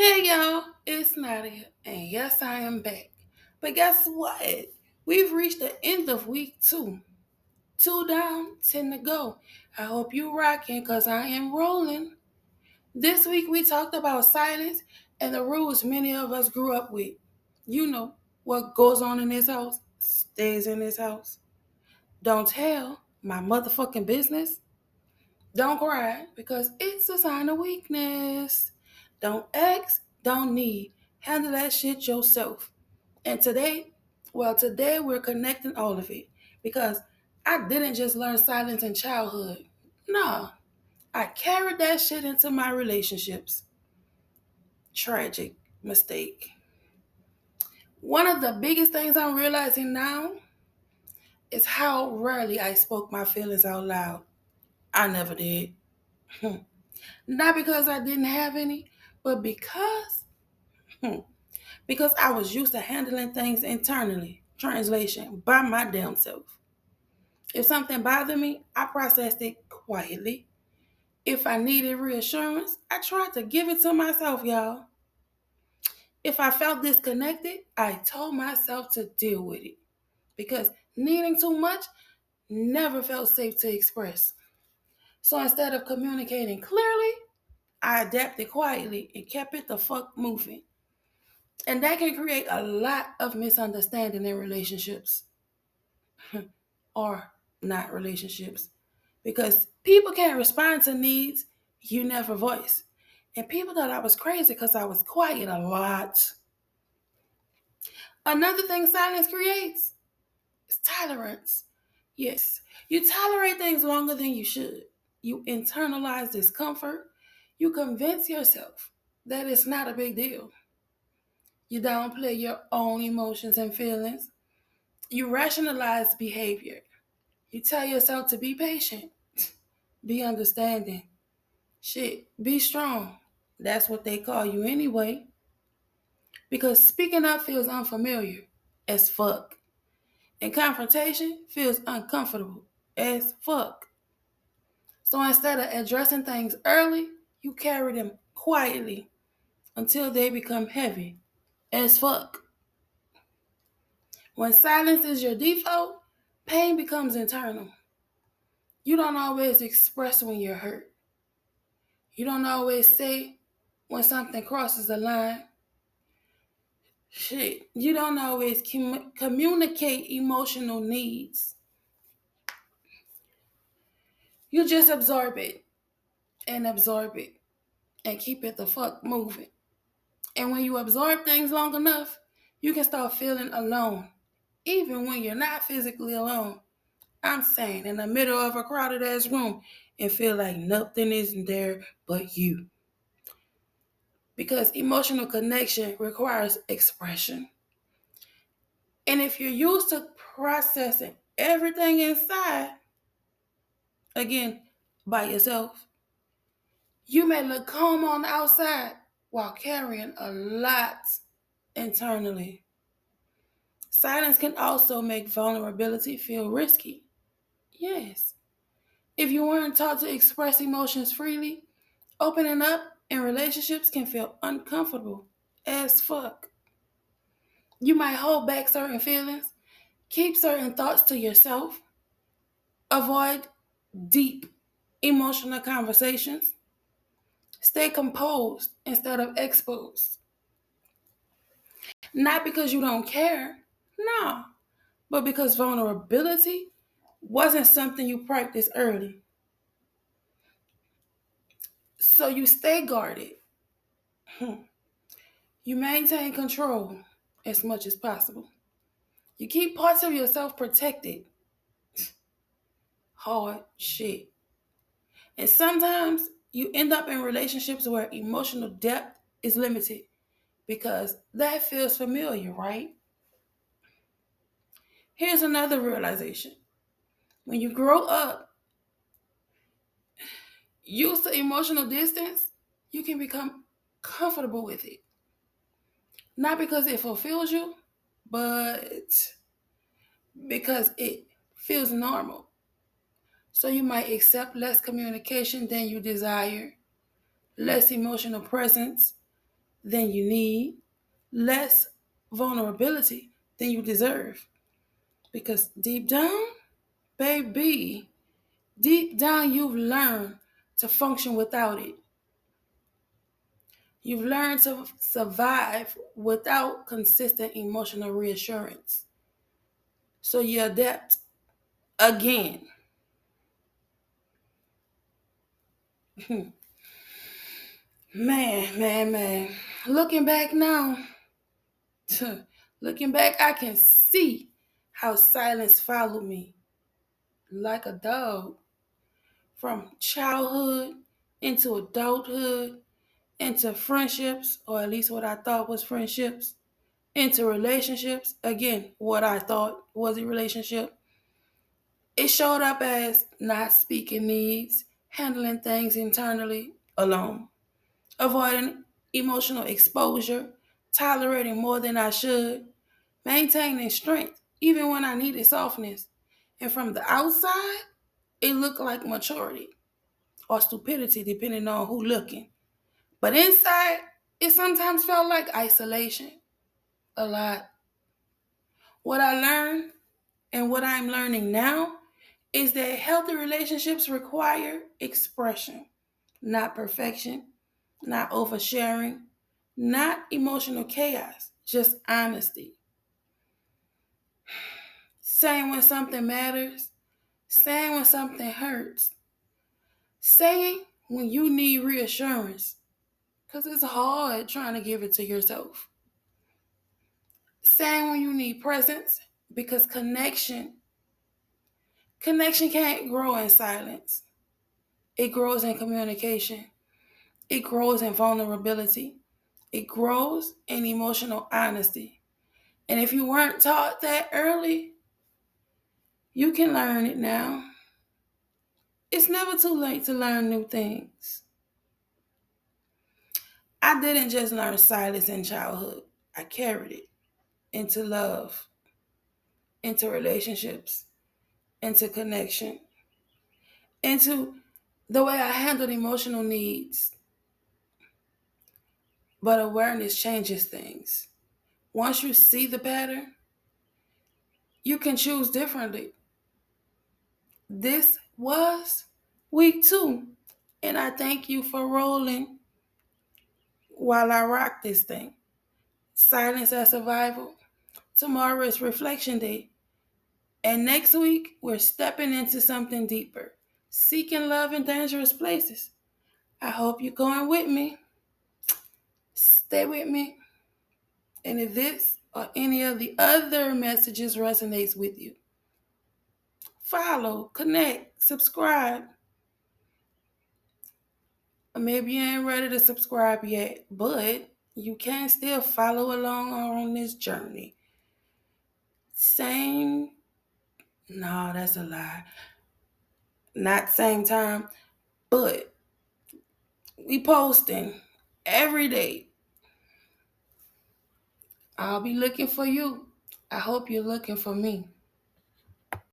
Hey y'all, it's Nadia, and yes, I am back. But guess what? We've reached the end of week two. Two down, 10 to go. I hope you rocking, cause I am rolling. This week we talked about silence and the rules many of us grew up with. You know, what goes on in this house stays in this house. Don't tell my motherfucking business. Don't cry because it's a sign of weakness. Don't ask, don't need. Handle that shit yourself. And today we're connecting all of it because I didn't just learn silence in childhood. No, I carried that shit into my relationships. Tragic mistake. One of the biggest things I'm realizing now is how rarely I spoke my feelings out loud. I never did. Not because I didn't have any, but hmm, because I was used to handling things internally. Translation, by my damn self. If something bothered me, I processed it quietly. If I needed reassurance, I tried to give it to myself, y'all. If I felt disconnected, I told myself to deal with it. Because needing too much never felt safe to express. So instead of communicating clearly, I adapted quietly and kept it the fuck moving. And that can create a lot of misunderstanding in relationships or not relationships because people can't respond to needs you never voice. And people thought I was crazy because I was quiet a lot. Another thing silence creates is tolerance. Yes, you tolerate things longer than you should. You internalize discomfort. You convince yourself that it's not a big deal. You downplay your own emotions and feelings. You rationalize behavior. You tell yourself to be patient, be understanding. Shit, be strong. That's what they call you anyway. Because speaking up feels unfamiliar as fuck. And confrontation feels uncomfortable as fuck. So instead of addressing things early, you carry them quietly until they become heavy as fuck. When silence is your default, pain becomes internal. You don't always express when you're hurt. You don't always say when something crosses the line. Shit, you don't always communicate emotional needs. You just absorb it and keep it the fuck moving. And when you absorb things long enough, you can start feeling alone, even when you're not physically alone. I'm saying in the middle of a crowded ass room and feel like nothing is there but you. Because emotional connection requires expression. And if you're used to processing everything inside, again, by yourself, you may look calm on the outside while carrying a lot internally. Silence can also make vulnerability feel risky. Yes. If you weren't taught to express emotions freely, opening up in relationships can feel uncomfortable as fuck. You might hold back certain feelings, keep certain thoughts to yourself, avoid deep emotional conversations, stay composed instead of exposed. Not because you don't care, no, but because vulnerability wasn't something you practiced early. So you stay guarded. You maintain control as much as possible. You keep parts of yourself protected. Hard shit. And sometimes you end up in relationships where emotional depth is limited because that feels familiar, right? Here's another realization. When you grow up used to emotional distance, you can become comfortable with it. Not because it fulfills you, but because it feels normal. So you might accept less communication than you desire, less emotional presence, than you need, less vulnerability than you deserve. Because deep down, baby, deep down, you've learned to function without it. You've learned to survive without consistent emotional reassurance. So you adapt again. Man. Looking back now, looking back, I can see how silence followed me like a dog from childhood into adulthood, into friendships, or at least what I thought was friendships, into relationships. Again, what I thought was a relationship. It showed up as not speaking needs, handling things internally alone, avoiding emotional exposure, tolerating more than I should, maintaining strength even when I needed softness. And from the outside, it looked like maturity or stupidity, depending on who looking. But inside, it sometimes felt like isolation. A lot. What I learned and what I'm learning now is that healthy relationships require expression, not perfection, not oversharing, not emotional chaos, just honesty. Saying when something matters, saying when something hurts, saying when you need reassurance, because it's hard trying to give it to yourself. Saying when you need presence, because connection can't grow in silence. It grows in communication. It grows in vulnerability. It grows in emotional honesty. And if you weren't taught that early, you can learn it now. It's never too late to learn new things. I didn't just learn silence in childhood, I carried it into love, into relationships, into connection, into the way I handled emotional needs. But awareness changes things. Once you see the pattern, you can choose differently. This was week 2, and I thank you for rolling while I rock this thing. Silence as survival. Tomorrow is reflection day. And next week, we're stepping into something deeper, seeking love in dangerous places. I hope you're going with me. Stay with me. And if this or any of the other messages resonates with you, follow, connect, subscribe. Or maybe you ain't ready to subscribe yet, but you can still follow along on this journey. Same, no, that's a lie. Not same time, but we posting every day. I'll be looking for you. I hope you're looking for me.